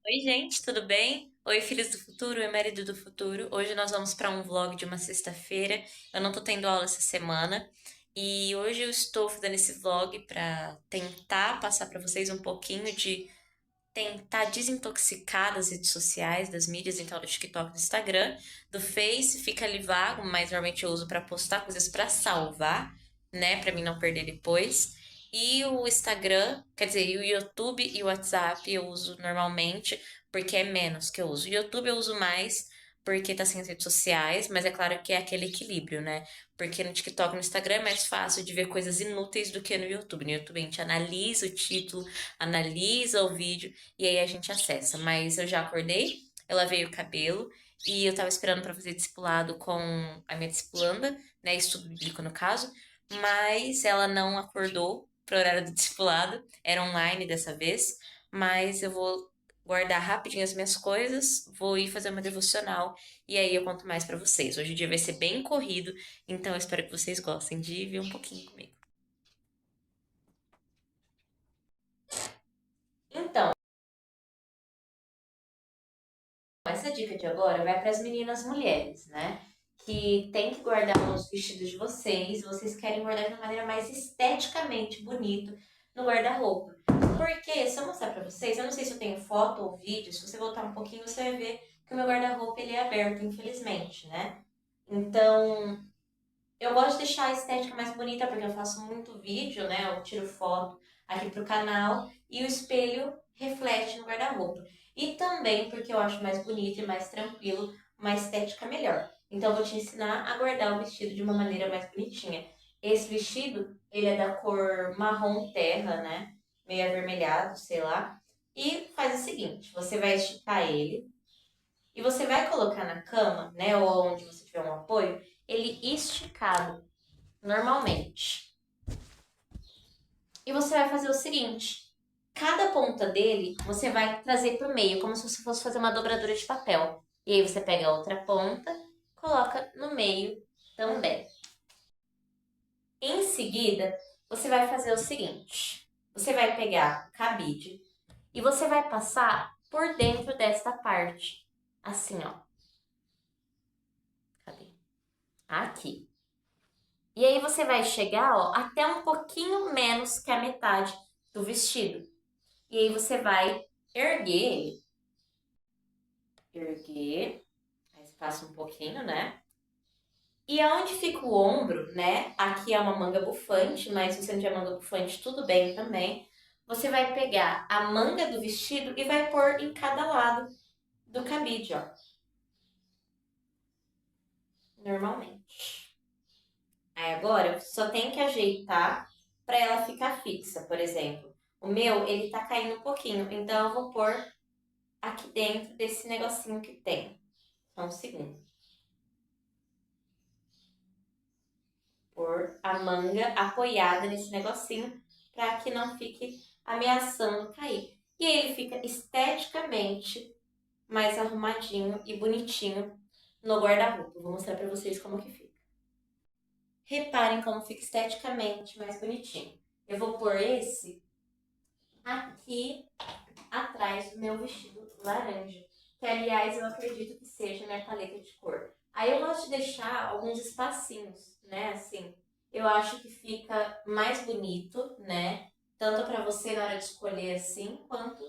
Oi, gente, tudo bem? Oi, filhos do futuro, Emérido do futuro. Hoje nós vamos para um vlog de uma sexta-feira. Eu não tô tendo aula essa semana e hoje eu estou fazendo esse vlog para tentar passar para vocês um pouquinho de tentar desintoxicar das redes sociais, das mídias, então do TikTok, do Instagram, do Face, fica ali vago, mas normalmente eu uso para postar coisas para salvar, né, para mim não perder depois. E o Instagram, quer dizer, e o YouTube e o WhatsApp eu uso normalmente, porque é menos que eu uso. O YouTube eu uso mais porque tá sem as redes sociais, mas é claro que é aquele equilíbrio, né? Porque no TikTok e no Instagram é mais fácil de ver coisas inúteis do que no YouTube. No YouTube a gente analisa o título, analisa o vídeo e aí a gente acessa. Mas eu já acordei, eu lavei o cabelo e eu tava esperando pra fazer discipulado com a minha discipulanda, né? Estudo bíblico no caso, mas ela não acordou pro horário do discipulado, era online dessa vez, mas eu vou guardar rapidinho as minhas coisas, vou ir fazer uma devocional e aí eu conto mais pra vocês. Hoje o dia vai ser bem corrido, então eu espero que vocês gostem de ver um pouquinho comigo. Então, essa dica de agora vai para as meninas mulheres, né? Que tem que guardar os vestidos de vocês, vocês querem guardar de uma maneira mais esteticamente bonito no guarda-roupa. Porque, se eu mostrar para vocês, eu não sei se eu tenho foto ou vídeo, se você voltar um pouquinho, você vai ver que o meu guarda-roupa ele é aberto, infelizmente, né? Então, eu gosto de deixar a estética mais bonita porque eu faço muito vídeo, né? Eu tiro foto aqui pro canal e o espelho reflete no guarda-roupa. E também porque eu acho mais bonito e mais tranquilo, uma estética melhor. Então eu vou te ensinar a guardar o vestido de uma maneira mais bonitinha. Esse vestido, ele é da cor marrom terra, né? Meio avermelhado, sei lá. E faz o seguinte, você vai esticar ele e você vai colocar na cama, né, ou onde você tiver um apoio, ele esticado normalmente. E você vai fazer o seguinte: cada ponta dele você vai trazer para o meio, como se você fosse fazer uma dobradura de papel. E aí você pega a outra ponta, coloca no meio também. Em seguida, você vai fazer o seguinte: você vai pegar o cabide e você vai passar por dentro desta parte, assim, ó. Cadê? Aqui. E aí você vai chegar, ó, até um pouquinho menos que a metade do vestido. E aí você vai erguer erguer, aí você passa um pouquinho, né? E aonde fica o ombro, né? Aqui é uma manga bufante, mas se você não tiver manga bufante, tudo bem também. Você vai pegar a manga do vestido e vai pôr em cada lado do cabide, ó. Normalmente. Aí agora, só tem que ajeitar para ela ficar fixa, por exemplo. O meu, ele tá caindo um pouquinho, então eu vou pôr aqui dentro desse negocinho que tem. Só um segundo. Pôr a manga apoiada nesse negocinho para que não fique ameaçando cair. E aí ele fica esteticamente mais arrumadinho e bonitinho no guarda-roupa. Vou mostrar para vocês como que fica. Reparem como fica esteticamente mais bonitinho. Eu vou pôr esse aqui atrás do meu vestido laranja, que aliás eu acredito que seja minha paleta de cor. Aí eu gosto de deixar alguns espacinhos, né? Assim, eu acho que fica mais bonito, né? Tanto para você na hora de escolher assim, quanto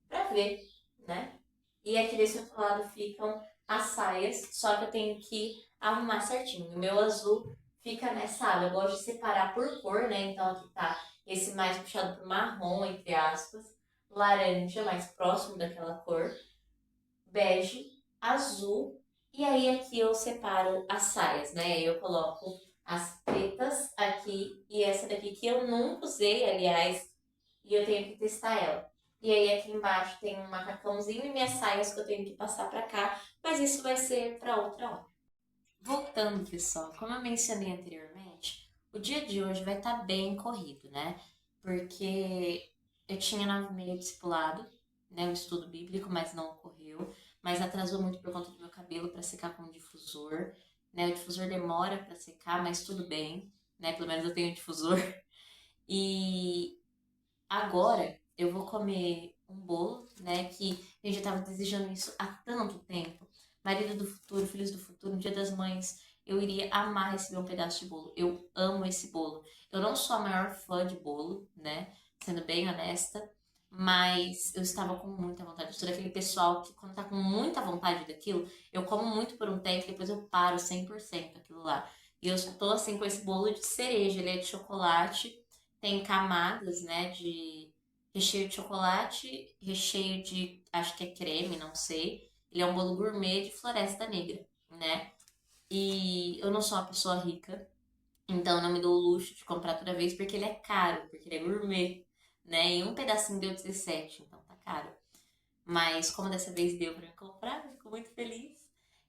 para ver, né? E aqui desse outro lado ficam as saias, só que eu tenho que arrumar certinho. O meu azul fica nessa aba. Eu gosto de separar por cor, né? Então aqui tá esse mais puxado pro marrom, entre aspas, laranja, mais próximo daquela cor, bege, azul. E aí aqui eu separo as saias, né? Eu coloco as pretas aqui e essa daqui que eu nunca usei, aliás, e eu tenho que testar ela. E aí aqui embaixo tem um macacãozinho e minhas saias que eu tenho que passar pra cá, mas isso vai ser pra outra hora. Voltando, pessoal, como eu mencionei anteriormente, o dia de hoje vai estar bem corrido, né? Porque eu tinha 9h30 discipulado, né? O estudo bíblico, mas não ocorreu. Mas atrasou muito por conta do meu cabelo para secar com o difusor, né? O difusor demora para secar, mas tudo bem, né? Pelo menos eu tenho o difusor. E agora eu vou comer um bolo, né? Que eu já tava desejando isso há tanto tempo. Marido do futuro, filhos do futuro, no Dia das Mães, eu iria amar receber um pedaço de bolo. Eu amo esse bolo. Eu não sou a maior fã de bolo, né? Sendo bem honesta. Mas eu estava com muita vontade. Eu sou daquele pessoal que, quando tá com muita vontade daquilo, eu como muito por um tempo e depois eu paro 100% aquilo lá. E eu tô assim com esse bolo de cereja. Ele é de chocolate, tem camadas, né? De recheio de chocolate, recheio de, acho que é creme, não sei. Ele é um bolo gourmet de Floresta Negra, né? E eu não sou uma pessoa rica, então eu não me dou o luxo de comprar toda vez porque ele é caro, porque ele é gourmet, né? E um pedacinho deu 17, então tá caro. Mas como dessa vez deu pra me comprar, eu fico muito feliz.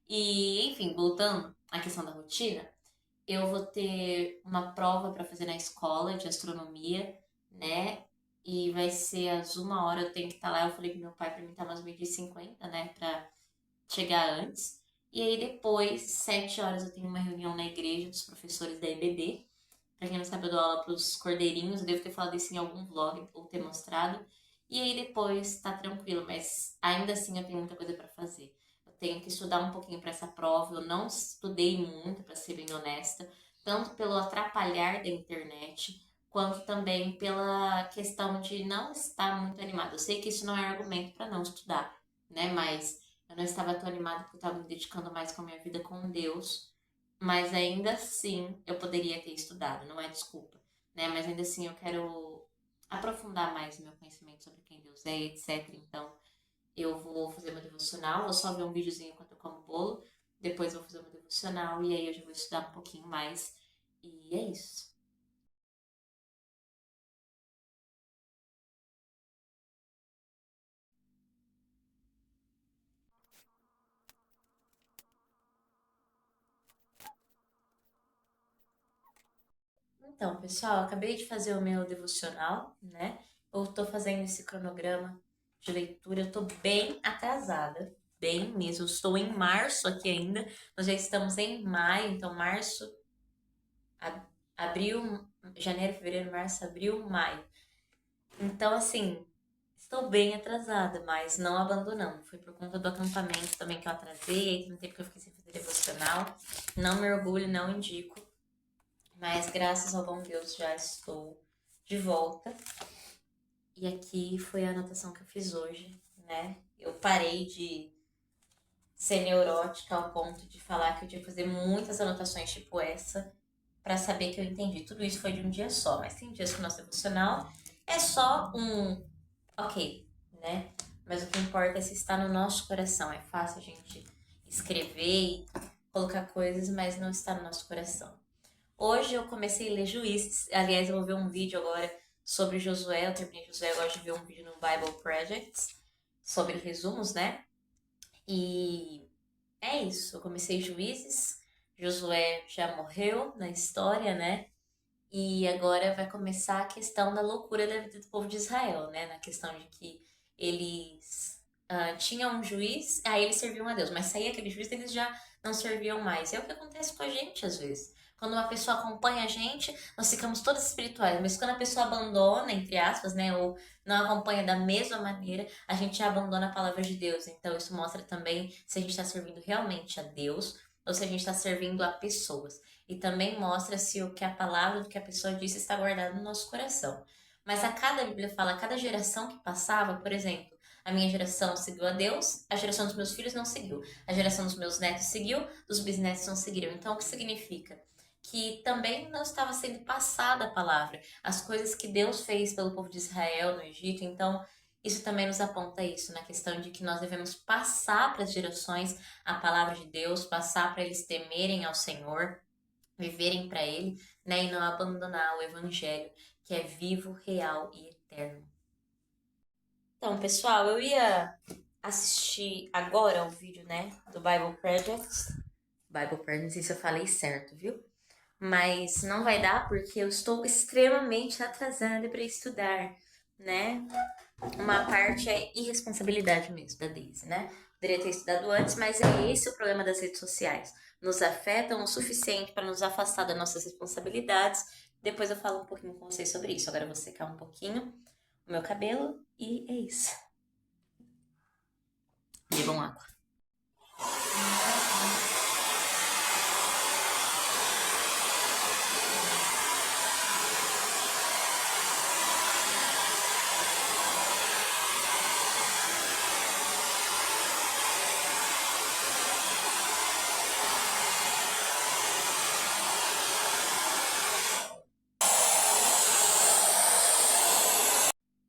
E, enfim, voltando à questão da rotina, eu vou ter uma prova para fazer na escola de astronomia, né? E vai ser às 1 hora, eu tenho que estar lá. Eu falei pro meu pai para mim estar umas 12h50, né? Pra chegar antes. E aí depois, 7 horas, eu tenho uma reunião na igreja dos professores da EBD. Pra quem não sabe, eu dou aula pros cordeirinhos. Eu devo ter falado isso em algum vlog ou ter mostrado. E aí depois tá tranquilo, mas ainda assim eu tenho muita coisa pra fazer. Eu tenho que estudar um pouquinho pra essa prova. Eu não estudei muito, pra ser bem honesta, tanto pelo atrapalhar da internet, quanto também pela questão de não estar muito animada. Eu sei que isso não é argumento pra não estudar, né? Mas eu não estava tão animada porque eu estava me dedicando mais com a minha vida com Deus. Mas ainda assim eu poderia ter estudado, não é desculpa, né? Mas ainda assim eu quero aprofundar mais o meu conhecimento sobre quem Deus é, etc. Então eu vou fazer meu devocional, vou só ver um videozinho enquanto eu como bolo, depois eu vou fazer meu devocional e aí eu já vou estudar um pouquinho mais. E é isso. Então, pessoal, eu acabei de fazer o meu devocional, né? Eu tô fazendo esse cronograma de leitura, eu tô bem atrasada, bem mesmo. Eu estou em março aqui ainda, nós já estamos em maio, então março, abril, janeiro, fevereiro, março, abril, maio. Então, assim, estou bem atrasada, mas não abandonando. Foi por conta do acampamento também que eu atrasei, aí tem um tempo que eu fiquei sem fazer devocional. Não me orgulho, não indico, mas graças ao bom Deus já estou de volta. E aqui foi a anotação que eu fiz hoje, né? Eu parei de ser neurótica ao ponto de falar que eu tinha que fazer muitas anotações tipo essa para saber que eu entendi. Tudo isso foi de um dia só, mas tem dias que o nosso devocional é só um ok, né? Mas o que importa é se está no nosso coração. É fácil a gente escrever e colocar coisas, mas não está no nosso coração. Hoje eu comecei a ler Juízes. Aliás, eu vou ver um vídeo agora sobre Josué. Eu terminei Josué, eu gosto de ver um vídeo no Bible Projects sobre resumos, né? E é isso. Eu comecei Juízes. Josué já morreu na história, né? E agora vai começar a questão da loucura da vida do povo de Israel, né? Na questão de que eles tinham um juiz, aí eles serviam a Deus, mas saía aquele juiz, eles já não serviam mais. É o que acontece com a gente às vezes. Quando uma pessoa acompanha a gente, nós ficamos todas espirituais, mas quando a pessoa abandona, entre aspas, né, ou não acompanha da mesma maneira, a gente já abandona a palavra de Deus. Então isso mostra também se a gente está servindo realmente a Deus ou se a gente está servindo a pessoas. E também mostra se o que a palavra do que a pessoa disse está guardado no nosso coração. Mas a Bíblia fala, a cada geração que passava, por exemplo, a minha geração seguiu a Deus, a geração dos meus filhos não seguiu. A geração dos meus netos seguiu, dos bisnetos não seguiram. Então, o que significa? Que também não estava sendo passada a palavra. As coisas que Deus fez pelo povo de Israel no Egito. Então, isso também nos aponta isso, na questão de que nós devemos passar para as gerações a palavra de Deus, passar para eles temerem ao Senhor, viverem para Ele, né, e não abandonar o Evangelho, que é vivo, real e eterno. Então, pessoal, eu ia assistir agora o vídeo, né, do Bible Project. Bible Project, não sei se eu falei certo, viu? Mas não vai dar porque eu estou extremamente atrasada para estudar, né? Uma parte é irresponsabilidade mesmo da Daisy, né? Poderia ter estudado antes, mas é esse o problema das redes sociais. Nos afetam o suficiente para nos afastar das nossas responsabilidades. Depois eu falo um pouquinho com vocês sobre isso. Agora eu vou secar um pouquinho o meu cabelo e é isso. tomar água.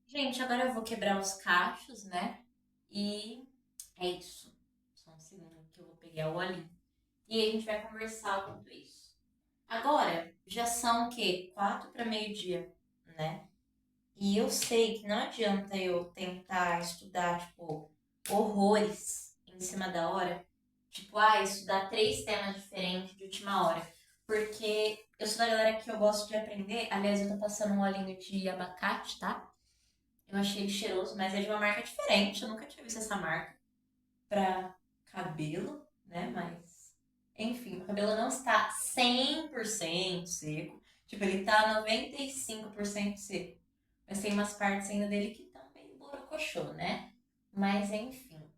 Gente, agora eu vou quebrar os cachos, né? E é isso. Só um segundo que eu vou pegar o olhinho. E aí a gente vai conversar tudo isso. Agora, já são o quê? 4 para meio-dia, né? E eu sei que não adianta eu tentar estudar, tipo, horrores em cima da hora. Tipo, estudar 3 temas diferentes de última hora. Porque eu sou da galera que eu gosto de aprender. Aliás, eu tô passando um olhinho de abacate, tá? Eu achei ele cheiroso, mas é de uma marca diferente. Eu nunca tinha visto essa marca pra cabelo, né? Mas, enfim, o cabelo não está 100% seco. Tipo, ele tá 95% seco. Mas tem umas partes ainda dele que estão meio borocochô, né? Mas, enfim.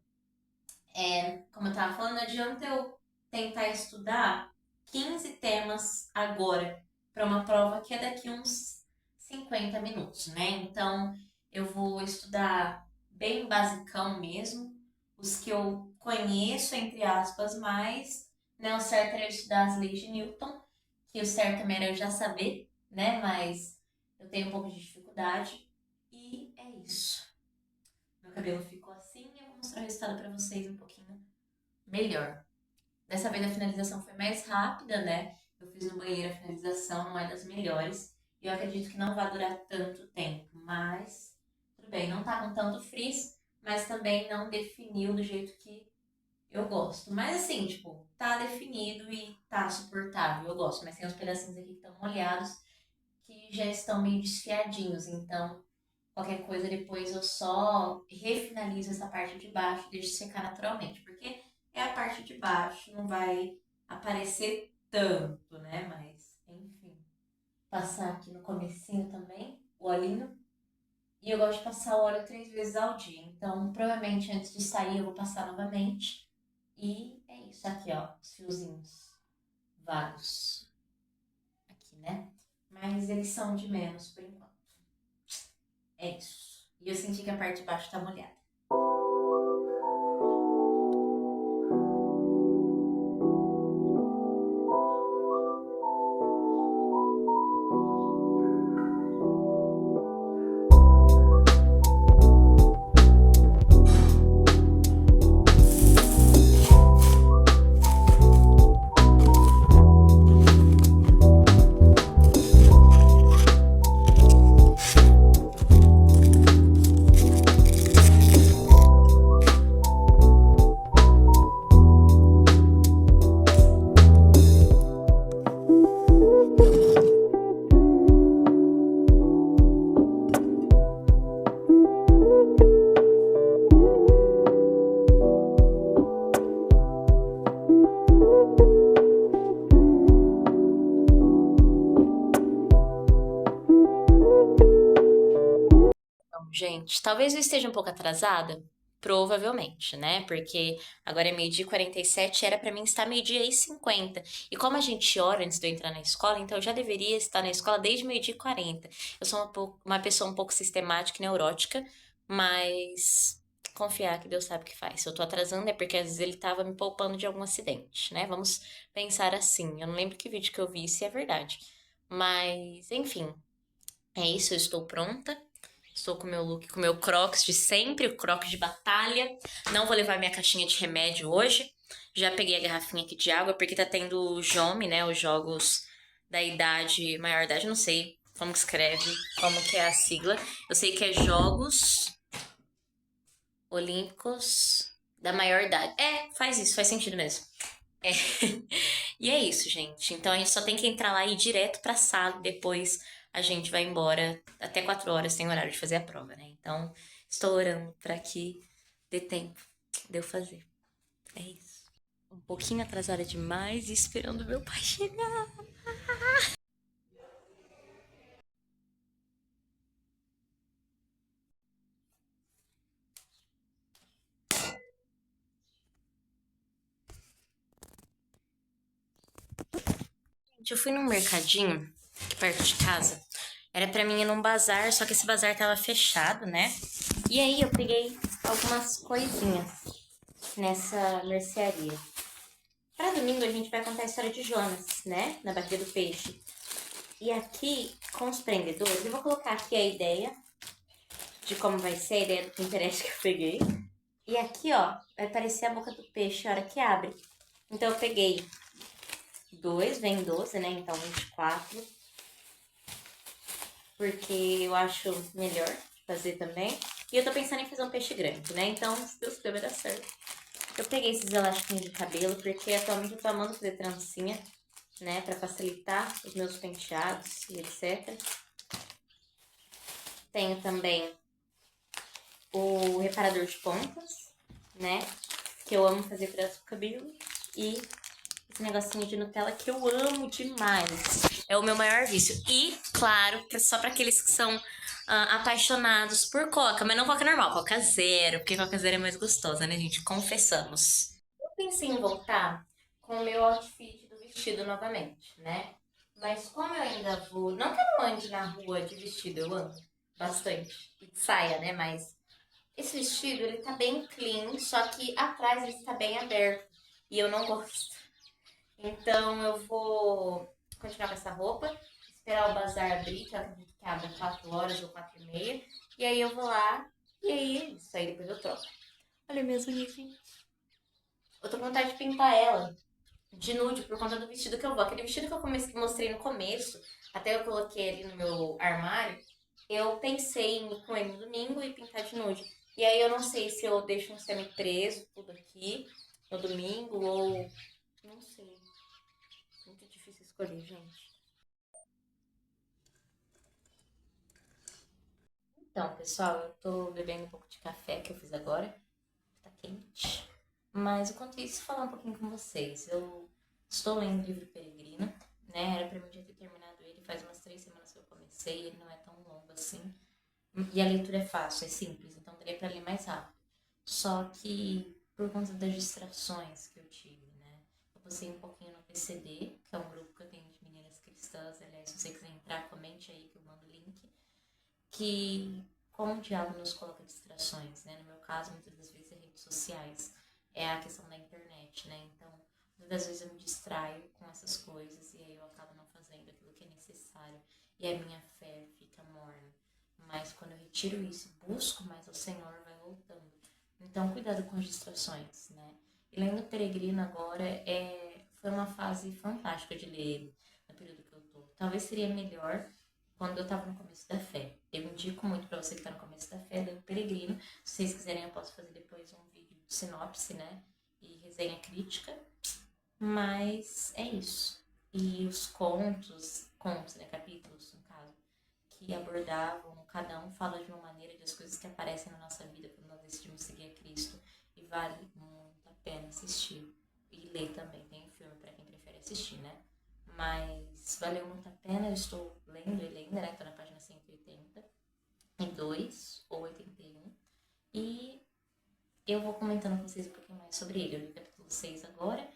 Como eu tava falando, não adianta eu tentar estudar 15 temas agora para uma prova que é daqui uns 50 minutos, né? Então, eu vou estudar bem basicão mesmo, os que eu conheço, entre aspas, mais, né? O certo era eu estudar as leis de Newton, que o certo também era eu já saber, né? Mas eu tenho um pouco de dificuldade. E é isso. Meu cabelo ficou assim e eu vou mostrar o resultado para vocês um pouquinho melhor. Dessa vez a finalização foi mais rápida, né? Eu fiz no banheiro a finalização, não é das melhores. E eu acredito que não vai durar tanto tempo, mas tudo bem, não tá com tanto frizz, mas também não definiu do jeito que eu gosto. Mas assim, tipo, tá definido e tá suportável, eu gosto. Mas tem uns pedacinhos aqui que estão molhados, que já estão meio desfiadinhos, então qualquer coisa depois eu só refinalizo essa parte de baixo e deixo secar naturalmente, porque é a parte de baixo, não vai aparecer tanto, né? Mas, enfim. Passar aqui no comecinho também, o olhinho. E eu gosto de passar o óleo 3 vezes ao dia. Então, provavelmente antes de sair eu vou passar novamente. E é isso aqui, ó, os fiozinhos vagos aqui, né? Mas eles são de menos por enquanto. É isso. E eu senti que a parte de baixo tá molhada. Então, gente, talvez eu esteja um pouco atrasada, provavelmente, né? Porque agora é meio-dia e 47, era pra mim estar meio-dia e 50. E como a gente ora antes de eu entrar na escola, então eu já deveria estar na escola desde meio-dia e 40. Eu sou uma pessoa um pouco sistemática e neurótica, mas confiar que Deus sabe o que faz. Se eu tô atrasando é porque às vezes ele tava me poupando de algum acidente, né? Vamos pensar assim. Eu não lembro que vídeo que eu vi, se é verdade. Mas, enfim, é isso, eu estou pronta. Estou com o meu look, com o meu Crocs de sempre, o Crocs de batalha. Não vou levar minha caixinha de remédio hoje. Já peguei a garrafinha aqui de água, porque tá tendo o JOME, né? Os Jogos da Idade, Maior Idade, não sei como que escreve, como que é a sigla. Eu sei que é Jogos Olímpicos da Maior Idade. É, faz isso, faz sentido mesmo. É. E é isso, gente. Então a gente só tem que entrar lá e ir direto pra sala. Depois a gente vai embora. Até 4 horas tem horário de fazer a prova, né? Então estou orando pra que dê tempo de eu fazer. É isso. Um pouquinho atrasada demais e esperando meu pai chegar. Gente, eu fui num mercadinho aqui perto de casa. Era pra mim ir num bazar, só que esse bazar tava fechado, né? E aí eu peguei algumas coisinhas nessa mercearia. Pra domingo a gente vai contar a história de Jonas, né? Na barriga do peixe. E aqui, com os prendedores, eu vou colocar aqui a ideia de como vai ser, a ideia do Pinterest que eu peguei. E aqui, ó, vai aparecer a boca do peixe a hora que abre. Então eu peguei dois, vem 12, né? Então 24. Porque eu acho melhor fazer também. E eu tô pensando em fazer um peixe grande, né? Então, se Deus quiser, vai dar certo. Eu peguei esses elastiquinhos de cabelo, porque atualmente eu tô amando fazer trancinha, né? Pra facilitar os meus penteados e etc. Tenho também o reparador de pontas, né? Que eu amo fazer para o cabelo. E esse negocinho de Nutella que eu amo demais. É o meu maior vício. E, claro, que é só para aqueles que são apaixonados por Coca, mas não Coca normal, Coca Zero, porque Coca Zero é mais gostosa, né, gente? Confessamos. Eu pensei em voltar com o meu outfit do vestido novamente, né? Mas como eu ainda vou. Não que eu não ande na rua de vestido, eu ando bastante. E de saia, né? Mas esse vestido, ele tá bem clean, só que atrás ele está bem aberto. E eu não gosto. Então eu vou continuar com essa roupa, esperar o bazar abrir, que eu acredito que abre 4 horas ou 4 e meia. E aí eu vou lá, e aí isso aí depois eu troco. Olha minhas unhas, gente. Eu tô com vontade de pintar ela de nude por conta do vestido que eu vou. Aquele vestido que eu mostrei no começo, até eu coloquei ali no meu armário, eu pensei em ir com ele no domingo e pintar de nude. E aí eu não sei se eu deixo um semi-preso tudo aqui no domingo ou. Não sei. Muito difícil escolher, gente. Então, pessoal, eu tô bebendo um pouco de café que eu fiz agora. Tá quente. Mas enquanto isso, falar um pouquinho com vocês. Eu estou lendo o livro Peregrino, né? Era pra mim já ter terminado ele faz umas 3 semanas que eu comecei. Ele não é tão longo assim. E a leitura é fácil, é simples, então daria pra ler mais rápido. Só que por conta das distrações que eu tive, né? Eu postei um pouquinho no PCD, que é um grupo que eu tenho de meninas cristãs. Aliás, se você quiser entrar, comente aí que eu mando o link. Que como o diabo nos coloca distrações, né? No meu caso, muitas das vezes é redes sociais, é a questão da internet, né? Então, muitas das vezes eu me distraio com essas coisas e aí eu acabo não fazendo aquilo que é necessário e a minha fé fica morna. Mas quando eu retiro isso e busco mais ao Senhor, vai voltando. Então, cuidado com as distrações, né? E lendo o Peregrino agora foi uma fase fantástica de ler ele no período que eu tô. Talvez seria melhor quando eu tava no começo da fé. Eu indico muito pra você que tá no começo da fé, ler o Peregrino. Se vocês quiserem, eu posso fazer depois um vídeo de sinopse, né? E resenha crítica. Mas é isso. E os contos, né? Capítulos, no caso, que abordavam, cada um fala de uma maneira das coisas que aparecem na nossa vida quando nós decidimos seguir a Cristo. E vale muito a pena assistir. E ler também. Tem filme pra quem prefere assistir, né? Mas valeu muito a pena. Eu estou lendo ele ainda, né? Estou na página 182 ou 81. E eu vou comentando com vocês um pouquinho mais sobre ele. Eu li o capítulo 6 agora,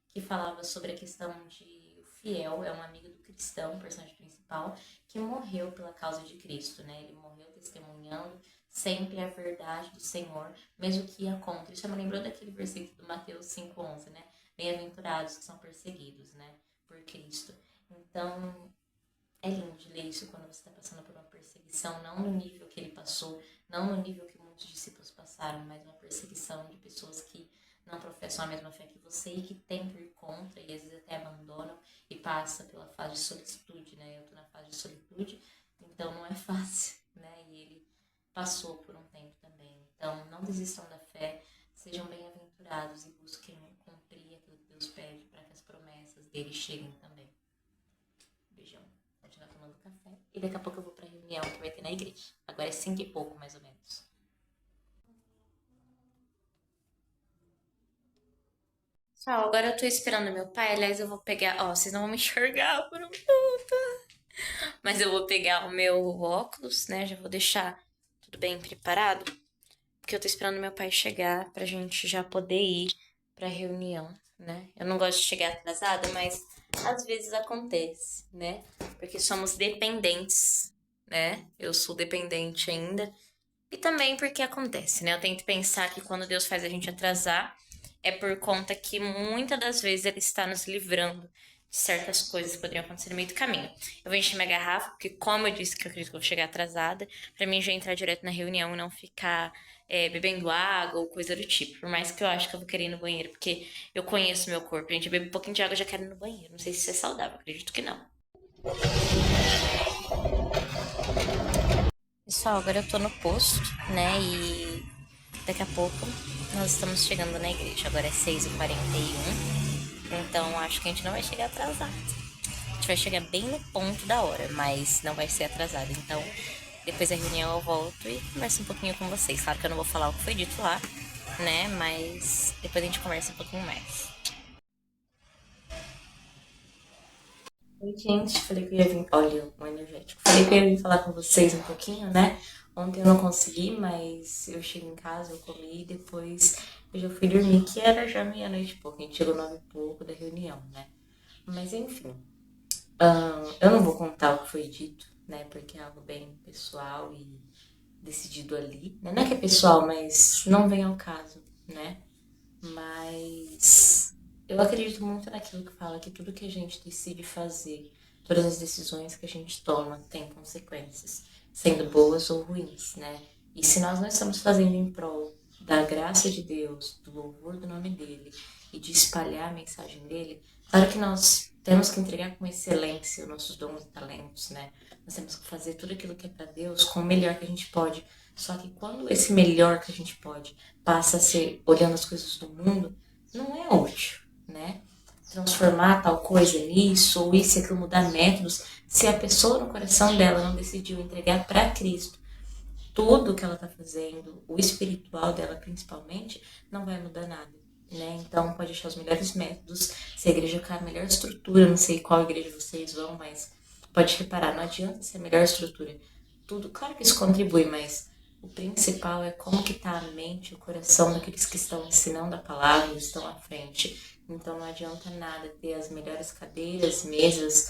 que falava sobre a questão de o fiel é um amigo do cristão, o personagem principal, que morreu pela causa de Cristo, né? Ele morreu testemunhando sempre a verdade do Senhor, mesmo que ia contra. Isso me lembrou daquele versículo do Mateus 5:11, né? Bem-aventurados que são perseguidos, né? Por Cristo. Então, é lindo de ler isso quando você está passando por uma perseguição, não no nível que ele passou, não no nível que muitos discípulos passaram, mas uma perseguição de pessoas que não professam a mesma fé que você e que tentam ir contra e às vezes até abandonam e passa pela fase de solitude, né? Eu tô na fase de solitude, então não é fácil, né? E ele passou por um tempo também. Então, não desistam da fé, sejam bem-aventurados e busquem cumprir aquilo que Deus pede para que as promessas dele cheguem também. Beijão. Continuar tomando café. E daqui a pouco eu vou pra reunião que vai ter na igreja. Agora é 5 e pouco, mais ou menos. Tchau, agora eu tô esperando meu pai. Aliás, eu vou pegar. Ó, vocês não vão me enxergar por um minuto. Mas eu vou pegar o meu óculos, né? Já vou deixar tudo bem preparado. Porque eu tô esperando meu pai chegar pra gente já poder ir pra reunião, né? Eu não gosto de chegar atrasada, mas às vezes acontece, né? Porque somos dependentes, né? Eu sou dependente ainda. E também porque acontece, né? Eu tento pensar que quando Deus faz a gente atrasar, é por conta que muitas das vezes Ele está nos livrando de certas coisas que poderiam acontecer no meio do caminho. Eu vou encher minha garrafa, porque como eu disse que eu acredito que eu vou chegar atrasada, pra mim já entrar direto na reunião e não ficar bebendo água ou coisa do tipo. Por mais que eu acho que eu vou querer ir no banheiro, porque eu conheço meu corpo. A gente bebe um pouquinho de água e já quero ir no banheiro. Não sei se isso é saudável, acredito que não. Pessoal, agora eu tô no posto, né? E daqui a pouco nós estamos chegando na igreja. Agora é 6h41. Então acho que a gente não vai chegar atrasado. A gente vai chegar bem no ponto da hora, mas não vai ser atrasado. Então, depois da reunião eu volto e converso um pouquinho com vocês. Claro que eu não vou falar o que foi dito lá, né? Mas depois a gente conversa um pouquinho mais. Oi, gente. Falei que eu ia vir. Olha, um energético. Falei que eu ia vir falar com vocês um pouquinho, né? Ontem eu não consegui, mas eu cheguei em casa, eu comi e depois eu já fui dormir, que era já meia-noite e pouco. A gente chegou 9h e pouco da reunião, né? Mas enfim, eu não vou contar o que foi dito, né? Porque é algo bem pessoal e decidido ali. Né? Não é que é pessoal, mas não vem ao caso, né? Mas eu acredito muito naquilo que fala que tudo que a gente decide fazer, todas as decisões que a gente toma têm consequências, sendo boas ou ruins, né? E se nós não estamos fazendo em prol da graça de Deus, do louvor do nome dele e de espalhar a mensagem dele, claro que nós temos que entregar com excelência os nossos dons e talentos, né? Nós temos que fazer tudo aquilo que é para Deus com o melhor que a gente pode. Só que quando esse melhor que a gente pode passa a ser olhando as coisas do mundo, não é útil, né? Transformar tal coisa nisso ou isso e aquilo, mudar métodos, se a pessoa no coração dela não decidiu entregar para Cristo tudo que ela está fazendo, o espiritual dela principalmente, não vai mudar nada. Né? Então pode achar os melhores métodos, se a igreja ficar a melhor estrutura, não sei qual igreja vocês vão, mas pode reparar, não adianta ser a melhor estrutura. Tudo, claro que isso contribui, mas o principal é como que está a mente, o coração daqueles que estão ensinando a palavra, estão à frente. Então não adianta nada ter as melhores cadeiras, mesas,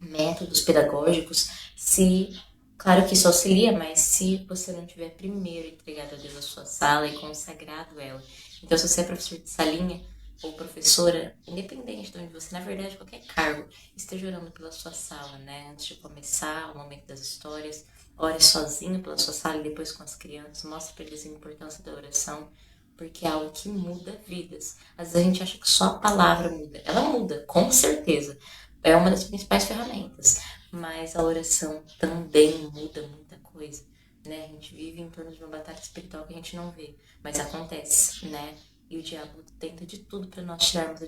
métodos pedagógicos, se, claro que isso auxilia, mas se você não tiver primeiro entregado a Deus a sua sala e consagrado ela. Então, se você é professor de salinha ou professora, independente de onde você, na verdade, qualquer cargo, esteja orando pela sua sala, né? Antes de começar o momento das histórias, ore sozinho pela sua sala e depois com as crianças, mostre para eles a importância da oração, porque é algo que muda vidas. Às vezes a gente acha que só a palavra muda. Ela muda, com certeza. É uma das principais ferramentas. Mas a oração também muda muita coisa. Né? A gente vive em torno de uma batalha espiritual que a gente não vê. Mas acontece, né? E o diabo tenta de tudo para nós tirarmos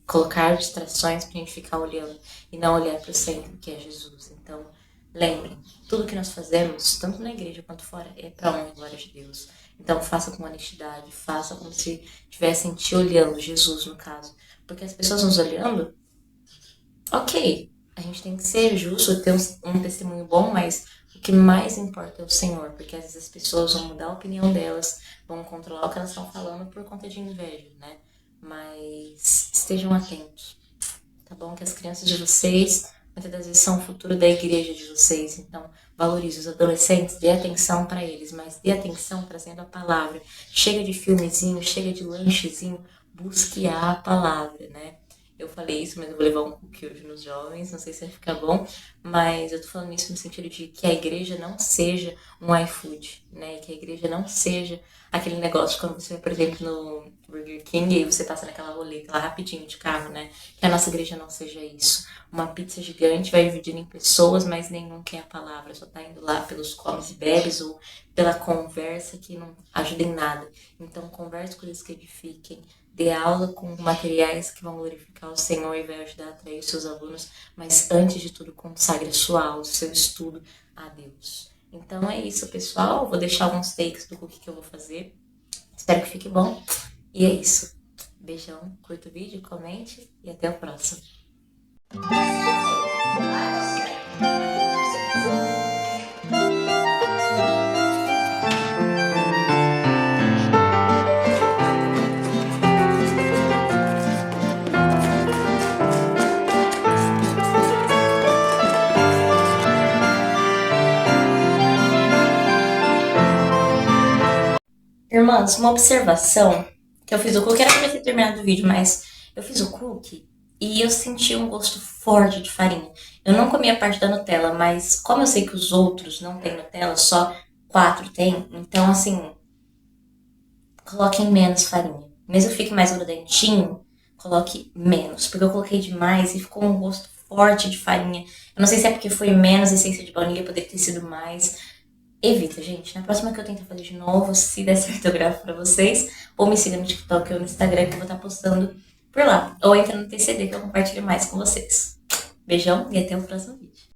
colocar distrações pra gente ficar olhando e não olhar para o centro, que é Jesus. Então, lembrem, tudo que nós fazemos, tanto na igreja quanto fora, é para honra e glória de Deus. Então, faça com honestidade, faça como se estivessem te olhando, Jesus no caso. Porque as pessoas nos olhando, ok, a gente tem que ser justo, ter um testemunho bom, mas o que mais importa é o Senhor, porque às vezes as pessoas vão mudar a opinião delas, vão controlar o que elas estão falando por conta de inveja, né? Mas estejam atentos, tá bom? Que as crianças de vocês, muitas das vezes, são o futuro da igreja de vocês, então valorize os adolescentes, dê atenção para eles, mas dê atenção trazendo a palavra. Chega de filmezinho, chega de lanchezinho, busque a palavra, né? Eu falei isso, mas eu vou levar um cookie hoje nos jovens, não sei se vai ficar bom, mas eu tô falando isso no sentido de que a igreja não seja um iFood, né? Que a igreja não seja aquele negócio quando você vai, por exemplo, no Burger King e você passa naquela roleta lá rapidinho de carro, né? Que a nossa igreja não seja isso. Uma pizza gigante vai dividindo em pessoas, mas nenhum quer a palavra, só tá indo lá pelos comes e bebes ou pela conversa que não ajuda em nada. Então, converse com eles que edifiquem, dê aula com materiais que vão glorificar o Senhor e vai ajudar a atrair os seus alunos, mas antes de tudo, consagre a sua aula, o seu estudo a Deus. Então é isso, pessoal. Vou deixar alguns takes do que eu vou fazer. Espero que fique bom. E é isso. Beijão, curta o vídeo, comente e até o próximo. Irmãs, uma observação que eu fiz o cookie, era pra eu ter terminado o vídeo, mas eu fiz o cookie e eu senti um gosto forte de farinha. Eu não comi a parte da Nutella, mas como eu sei que os outros não tem Nutella, só 4 tem, então assim, coloquem menos farinha. Mesmo que fique mais grudentinho, coloque menos, porque eu coloquei demais e ficou um gosto forte de farinha. Eu não sei se é porque foi menos essência de baunilha, poderia ter sido mais. Evita, gente. Na próxima que eu tentar fazer de novo, se der certo, eu gravo pra vocês. Ou me siga no TikTok ou no Instagram, que eu vou estar postando por lá. Ou entra no TCD, que eu compartilho mais com vocês. Beijão e até o próximo vídeo.